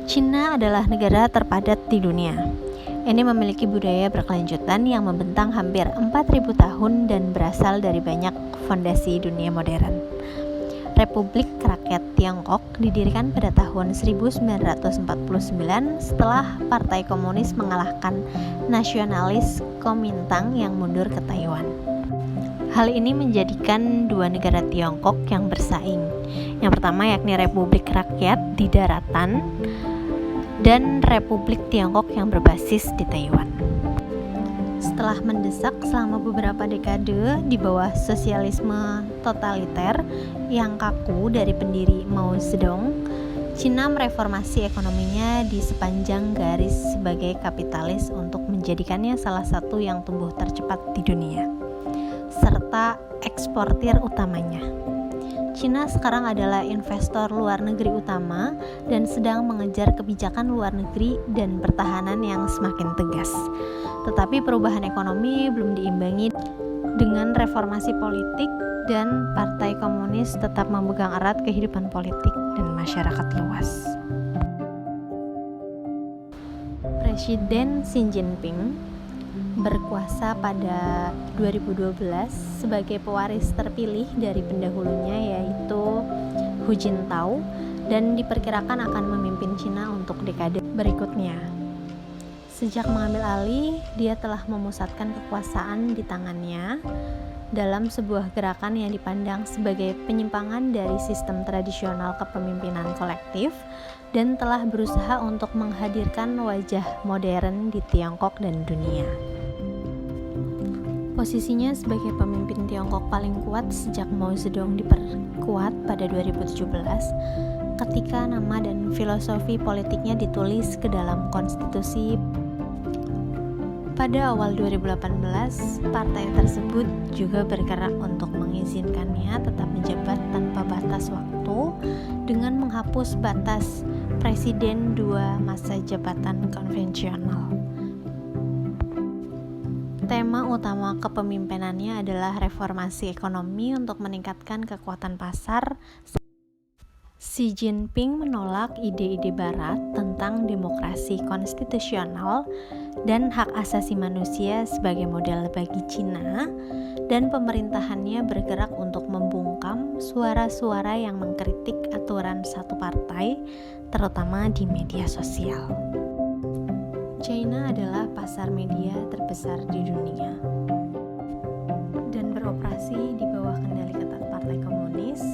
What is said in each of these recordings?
Cina adalah negara terpadat di dunia. Ini memiliki budaya berkelanjutan yang membentang hampir 4.000 tahun dan berasal dari banyak fondasi dunia modern. Republik Rakyat Tiongkok didirikan pada tahun 1949 setelah Partai Komunis mengalahkan nasionalis Kuomintang yang mundur ke Taiwan. Hal ini menjadikan dua negara Tiongkok yang bersaing. Yang pertama yakni Republik Rakyat di daratan dan Republik Tiongkok yang berbasis di Taiwan. Setelah mendesak selama beberapa dekade di bawah sosialisme totaliter yang kaku dari pendiri Mao Zedong, Cina mereformasi ekonominya di sepanjang garis sebagai kapitalis untuk menjadikannya salah satu yang tumbuh tercepat di dunia, serta eksportir utamanya. Cina sekarang adalah investor luar negeri utama dan sedang mengejar kebijakan luar negeri dan pertahanan yang semakin tegas. Tetapi perubahan ekonomi belum diimbangi dengan reformasi politik dan Partai Komunis tetap memegang erat kehidupan politik dan masyarakat luas. Presiden Xi Jinping berkuasa pada 2012 sebagai pewaris terpilih dari pendahulunya yaitu Hu Jintao dan diperkirakan akan memimpin Cina untuk dekade berikutnya. Sejak mengambil alih, dia telah memusatkan kekuasaan di tangannya dalam sebuah gerakan yang dipandang sebagai penyimpangan dari sistem tradisional kepemimpinan kolektif dan telah berusaha untuk menghadirkan wajah modern di Tiongkok dan dunia. Posisinya sebagai pemimpin Tiongkok paling kuat sejak Mao Zedong diperkuat pada 2017 ketika nama dan filosofi politiknya ditulis ke dalam konstitusi. Pada awal 2018, partai tersebut juga bergerak untuk mengizinkannya tetap menjabat tanpa batas waktu dengan menghapus batas presiden 2 masa jabatan konvensional. Tema utama kepemimpinannya adalah reformasi ekonomi untuk meningkatkan kekuatan pasar. Xi Jinping menolak ide-ide barat tentang demokrasi konstitusional dan hak asasi manusia sebagai model bagi Cina, dan pemerintahannya bergerak untuk membungkam suara-suara yang mengkritik aturan satu partai, terutama di media sosial. China adalah pasar media terbesar di dunia dan beroperasi di bawah kendali ketat Partai Komunis.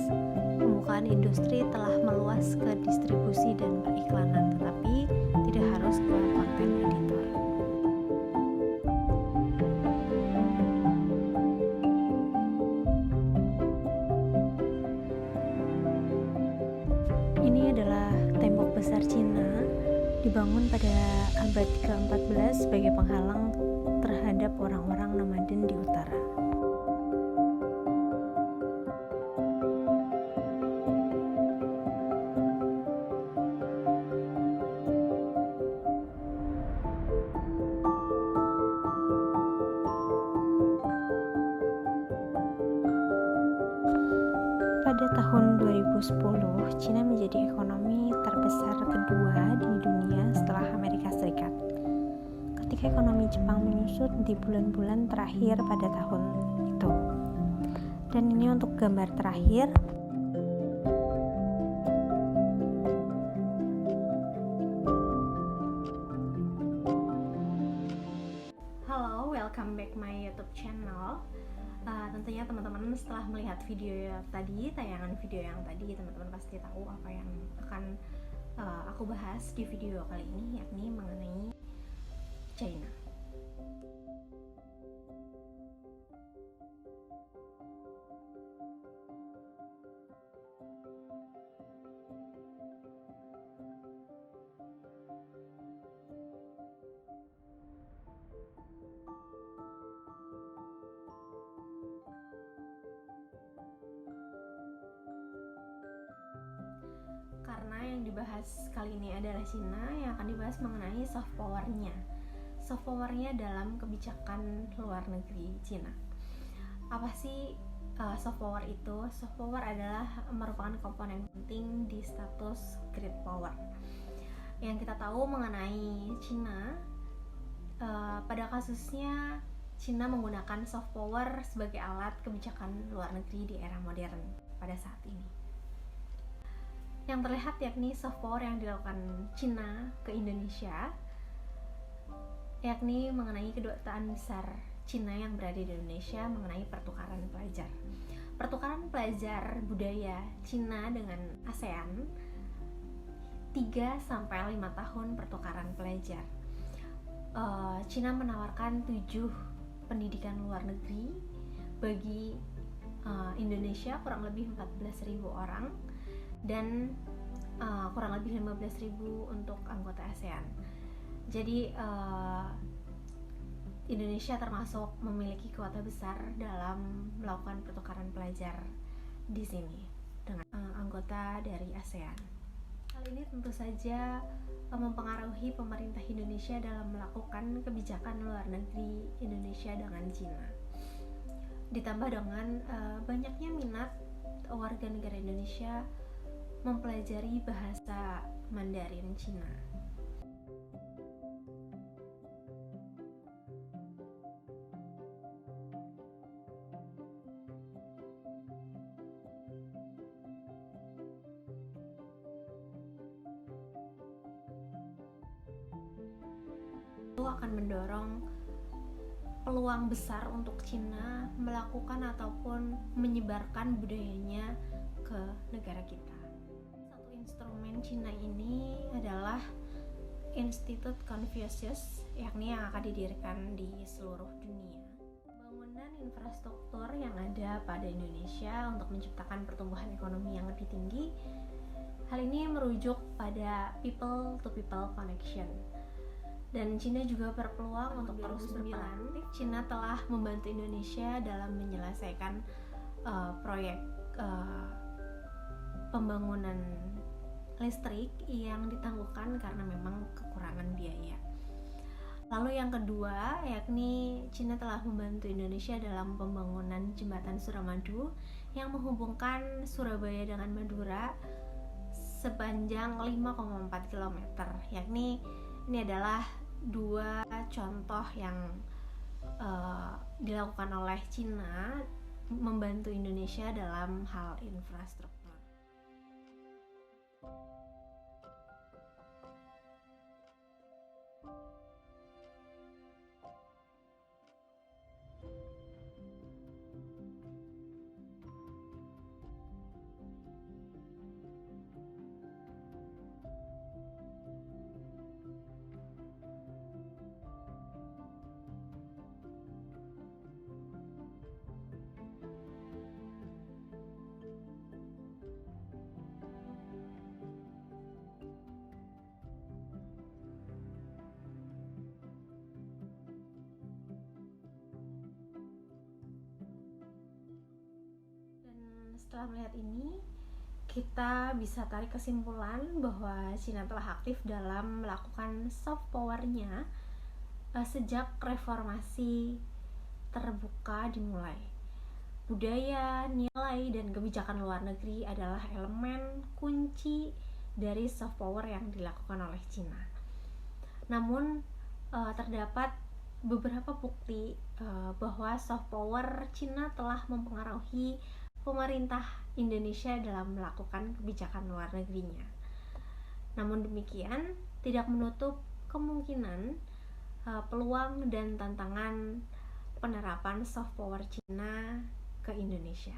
Pembukaan industri telah meluas ke distribusi dan periklanan, tetapi tidak harus ke konten editor. Ini adalah tembok besar Cina, dibangun pada abad ke-14 sebagai penghalang terhadap orang-orang nomaden di utara. Pada tahun 2010, Cina menjadi ekonomi terbesar kedua di dunia setelah Amerika Serikat. Ketika ekonomi Jepang menyusut di bulan-bulan terakhir pada tahun itu. Dan ini untuk gambar terakhir. Halo, welcome back my YouTube channel. Tentunya teman-teman setelah melihat tayangan video yang tadi, teman-teman pasti tahu apa yang akan aku bahas di video kali ini, yakni mengenai China. Karena yang dibahas kali ini adalah Cina, yang akan dibahas mengenai soft powernya dalam kebijakan luar negeri Cina. Apa sih soft power itu? Soft power adalah merupakan komponen penting di status great power. Yang kita tahu mengenai Cina, pada kasusnya Cina menggunakan soft power sebagai alat kebijakan luar negeri di era modern pada saat ini. Yang terlihat yakni soft power yang dilakukan Cina ke Indonesia, yakni mengenai kedutaan besar Cina yang berada di Indonesia mengenai pertukaran pelajar. Pertukaran pelajar budaya Cina dengan ASEAN 3-5 tahun pertukaran pelajar. Cina menawarkan 7 pendidikan luar negeri bagi Indonesia kurang lebih 14.000 orang dan kurang lebih 15.000 untuk anggota ASEAN. Jadi Indonesia termasuk memiliki kuota besar dalam melakukan pertukaran pelajar di sini dengan anggota dari ASEAN. Hal ini tentu saja mempengaruhi pemerintah Indonesia dalam melakukan kebijakan luar negeri Indonesia dengan Cina. Ditambah dengan banyaknya minat warga negara Indonesia mempelajari bahasa Mandarin Cina. Itu akan mendorong peluang besar untuk Cina melakukan ataupun menyebarkan budayanya ke negara kita. Satu instrumen Cina ini adalah Institut Confucius, yakni yang akan didirikan di seluruh dunia. Pembangunan infrastruktur yang ada pada Indonesia untuk menciptakan pertumbuhan ekonomi yang lebih tinggi, hal ini merujuk pada people to people connection. Dan Cina juga berpeluang untuk 2009 Cina telah membantu Indonesia dalam menyelesaikan proyek pembangunan listrik yang ditangguhkan karena memang kekurangan biaya. Lalu yang kedua, yakni Cina telah membantu Indonesia dalam pembangunan jembatan Suramadu yang menghubungkan Surabaya dengan Madura sepanjang 5,4 km, yakni ini adalah 2 contoh yang dilakukan oleh Cina membantu Indonesia dalam hal infrastruktur. Setelah melihat ini, kita bisa tarik kesimpulan bahwa Cina telah aktif dalam melakukan soft power-nya sejak reformasi terbuka dimulai. Budaya, nilai, dan kebijakan luar negeri adalah elemen kunci dari soft power yang dilakukan oleh Cina. Namun, terdapat beberapa bukti bahwa soft power Cina telah mempengaruhi pemerintah Indonesia dalam melakukan kebijakan luar negerinya. Namun demikian, tidak menutup kemungkinan peluang dan tantangan penerapan soft power Cina ke Indonesia.